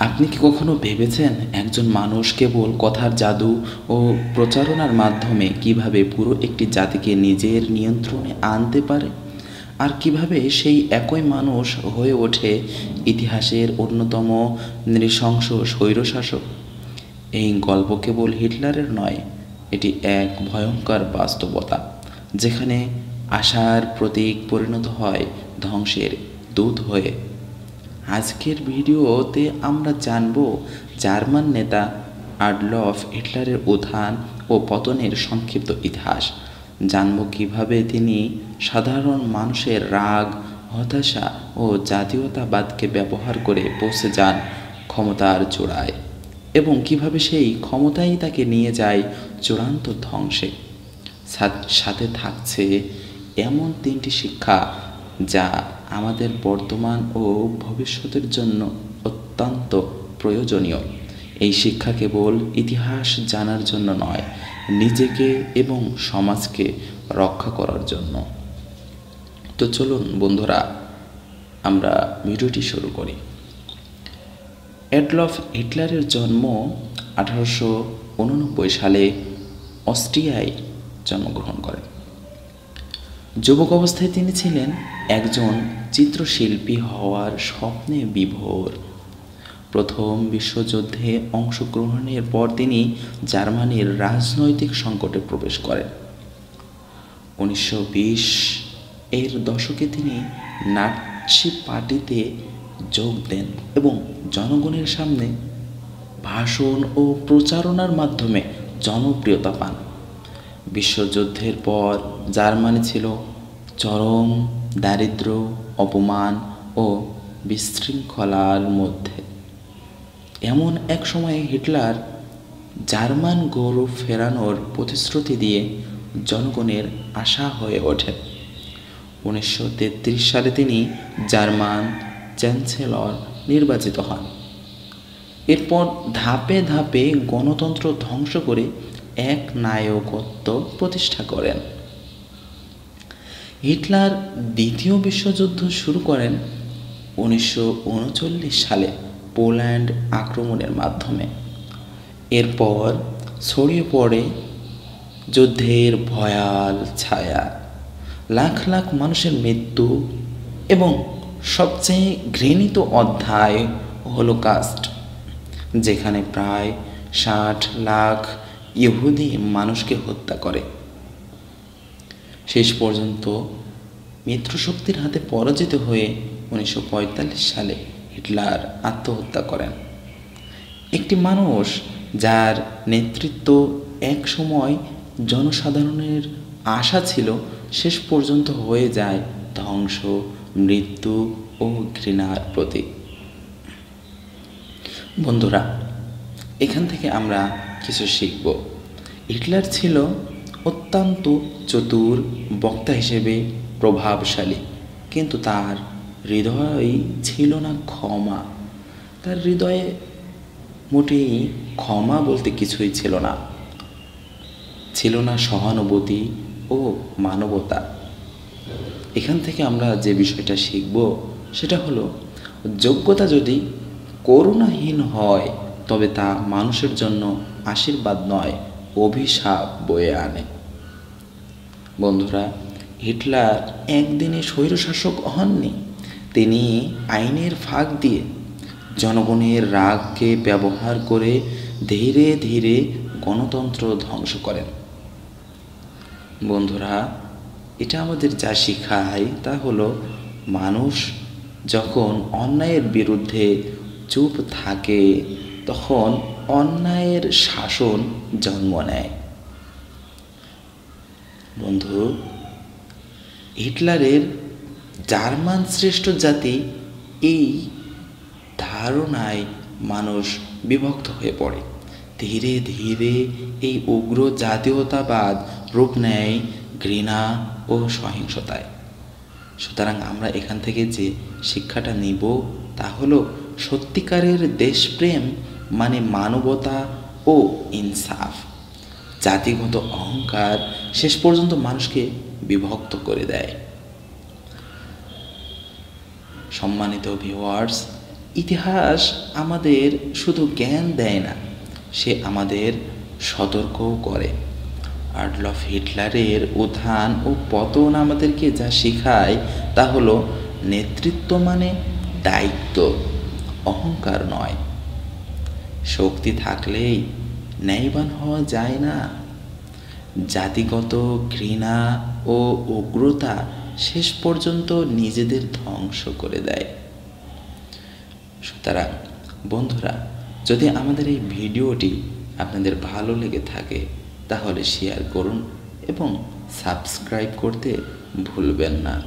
আপনি কি কখনো ভেবেছেন একজন মানুষ কেবল কথার জাদু ও প্রচারণার মাধ্যমে কিভাবে পুরো একটি জাতিকে নিজের নিয়ন্ত্রণে আনতে পারে, আর কিভাবে সেই একই মানুষ হয়ে ওঠে ইতিহাসের অন্যতম নৃশংস স্বৈরশাসক? এই গল্প কেবল হিটলারের নয়, এটি এক ভয়ঙ্কর বাস্তবতা যেখানে আশার প্রতীক পরিণত হয় ধ্বংসের দূত হয়ে। আজকের ভিডিওতে আমরা জানব জার্মান নেতা অ্যাডলফ হিটলারের উত্থান ও পতনের সংক্ষিপ্ত ইতিহাস। জানব কিভাবে তিনি সাধারণ মানুষের রাগ, হতাশা ও জাতীয়তাবাদকে ব্যবহার করে পৌঁছে যান ক্ষমতার চূড়ায়, এবং কিভাবে সেই ক্ষমতাই তাকে নিয়ে যায় চূড়ান্ত ধ্বংসে। সাথে থাকছে এমন তিনটি শিক্ষা যা আমাদের বর্তমান ও ভবিষ্যতের জন্য অত্যন্ত প্রয়োজনীয়। এই শিক্ষা কেবল ইতিহাস জানার জন্য নয়, নিজেকে এবং সমাজকে রক্ষা করার জন্য। তো চলুন বন্ধুরা, আমরা ভিডিওটি শুরু করি। অ্যাডলফ হিটলারের জন্ম 1889 সালে অস্ট্রিয়ায় জন্মগ্রহণ করেন। যুবক অবস্থায় তিনি ছিলেন একজন চিত্রশিল্পী হওয়ার স্বপ্নে বিভোর। প্রথম বিশ্বযুদ্ধে অংশগ্রহণের পর তিনি জার্মানির রাজনৈতিক সংকটে প্রবেশ করেন। 1920 এর দশকে তিনি নাৎসি পার্টিতে যোগ দেন এবং জনগণের সামনে ভাষণ ও প্রচারণার মাধ্যমে জনপ্রিয়তা পান। বিশ্বযুদ্ধের পর জার্মানি ছিল চরম দারিদ্র্য, অপমান ও বিশৃঙ্খলার মধ্যে। এমন এক সময়ে হিটলার জার্মান গৌরব ফেরানোর প্রতিশ্রুতি দিয়ে জনগণের আশা হয়ে ওঠেন। 1933 সালে তিনি জার্মান চ্যান্সেলর নির্বাচিত হন। এরপর ধাপে ধাপে গণতন্ত্র ধ্বংস করে একনায়কত্ব প্রতিষ্ঠা করেন। হিটলার দ্বিতীয় বিশ্বযুদ্ধ শুরু করেন 1939 সালে পোল্যান্ড আক্রমণের মাধ্যমে। এরপর ছড়িয়ে পড়ে যুদ্ধের ভয়াল ছায়া, লাখ লাখ মানুষের মৃত্যু এবং সবচেয়ে ঘৃণিত অধ্যায় হলোকাস্ট, যেখানে প্রায় 60 লাখ ইহুদি মানুষকে হত্যা করে। শেষ পর্যন্ত মিত্রশক্তির হাতে পরাজিত হয়ে 1945 সালে হিটলার আত্মহত্যা করেন। একটি মানুষ যার নেতৃত্ব এক সময় জনসাধারণের আশা ছিল, শেষ পর্যন্ত হয়ে যায় ধ্বংস, মৃত্যু ও ঘৃণার প্রতীক। বন্ধুরা, এখান থেকে আমরা কিছু শিখব। হিটলার ছিল অত্যন্ত চতুর বক্তা হিসেবে প্রভাবশালী, কিন্তু তার হৃদয়ে ছিল না ক্ষমা। তার হৃদয়ে মোটেই ক্ষমা বলতে কিছুই ছিল না। ছিল না সহানুভূতি ও মানবতা। এখান থেকে আমরা যে বিষয়টা শিখব সেটা হলো, যোগ্যতা যদি করুণাহীন হয় তবে তা মানুষের জন্য আশীর্বাদ নয়, অভিশাপ বয়ে আনে। বন্ধুরা, হিটলার একদিনে স্বৈরশাসক হননি। তিনি আইনের ফাঁক দিয়ে জনগণের রাগকে ব্যবহার করে ধীরে ধীরে গণতন্ত্র ধ্বংস করেন। বন্ধুরা, এটা আমাদের যা শেখায় তা হলো, মানুষ যখন অন্যায়ের বিরুদ্ধে চুপ থাকে তখন অন্যায়ের শাসন জন্ম নেয়। বন্ধু, হিটলারের জার্মান শ্রেষ্ঠ জাতি, এই ধারণায় মানুষ বিভক্ত হয়ে পড়ে। ধীরে ধীরে এই উগ্র জাতীয়তাবাদ রূপ নেয় ঘৃণা ও সহিংসতায়। সুতরাং আমরা এখান থেকে যে শিক্ষাটা নিব তা হলো, সত্যিকারের দেশপ্রেম মানে মানবতা ও ইনসাফ। জাতিগত অহংকার শেষ পর্যন্ত মানুষকে বিভক্ত করে দেয়। সম্মানিত ভিউয়ার্স, ইতিহাস আমাদের শুধু জ্ঞান দেয় না, সে আমাদের সতর্কও করে। অ্যাডলফ হিটলারের উত্থান ও পতন আমাদেরকে যা শেখায় তা হলো নেতৃত্ব মানে দায়িত্ব, অহংকার নয়। শক্তি থাকলেই ন্যায়বান হওয়া যায় না। জাতিগত ঘৃণা ও উগ্রতা শেষ পর্যন্ত নিজেদের ধ্বংস করে দেয়। সুতরাং বন্ধুরা, যদি আমাদের এই ভিডিওটি আপনাদের ভালো লেগে থাকে তাহলে শেয়ার করুন এবং সাবস্ক্রাইব করতে ভুলবেন না।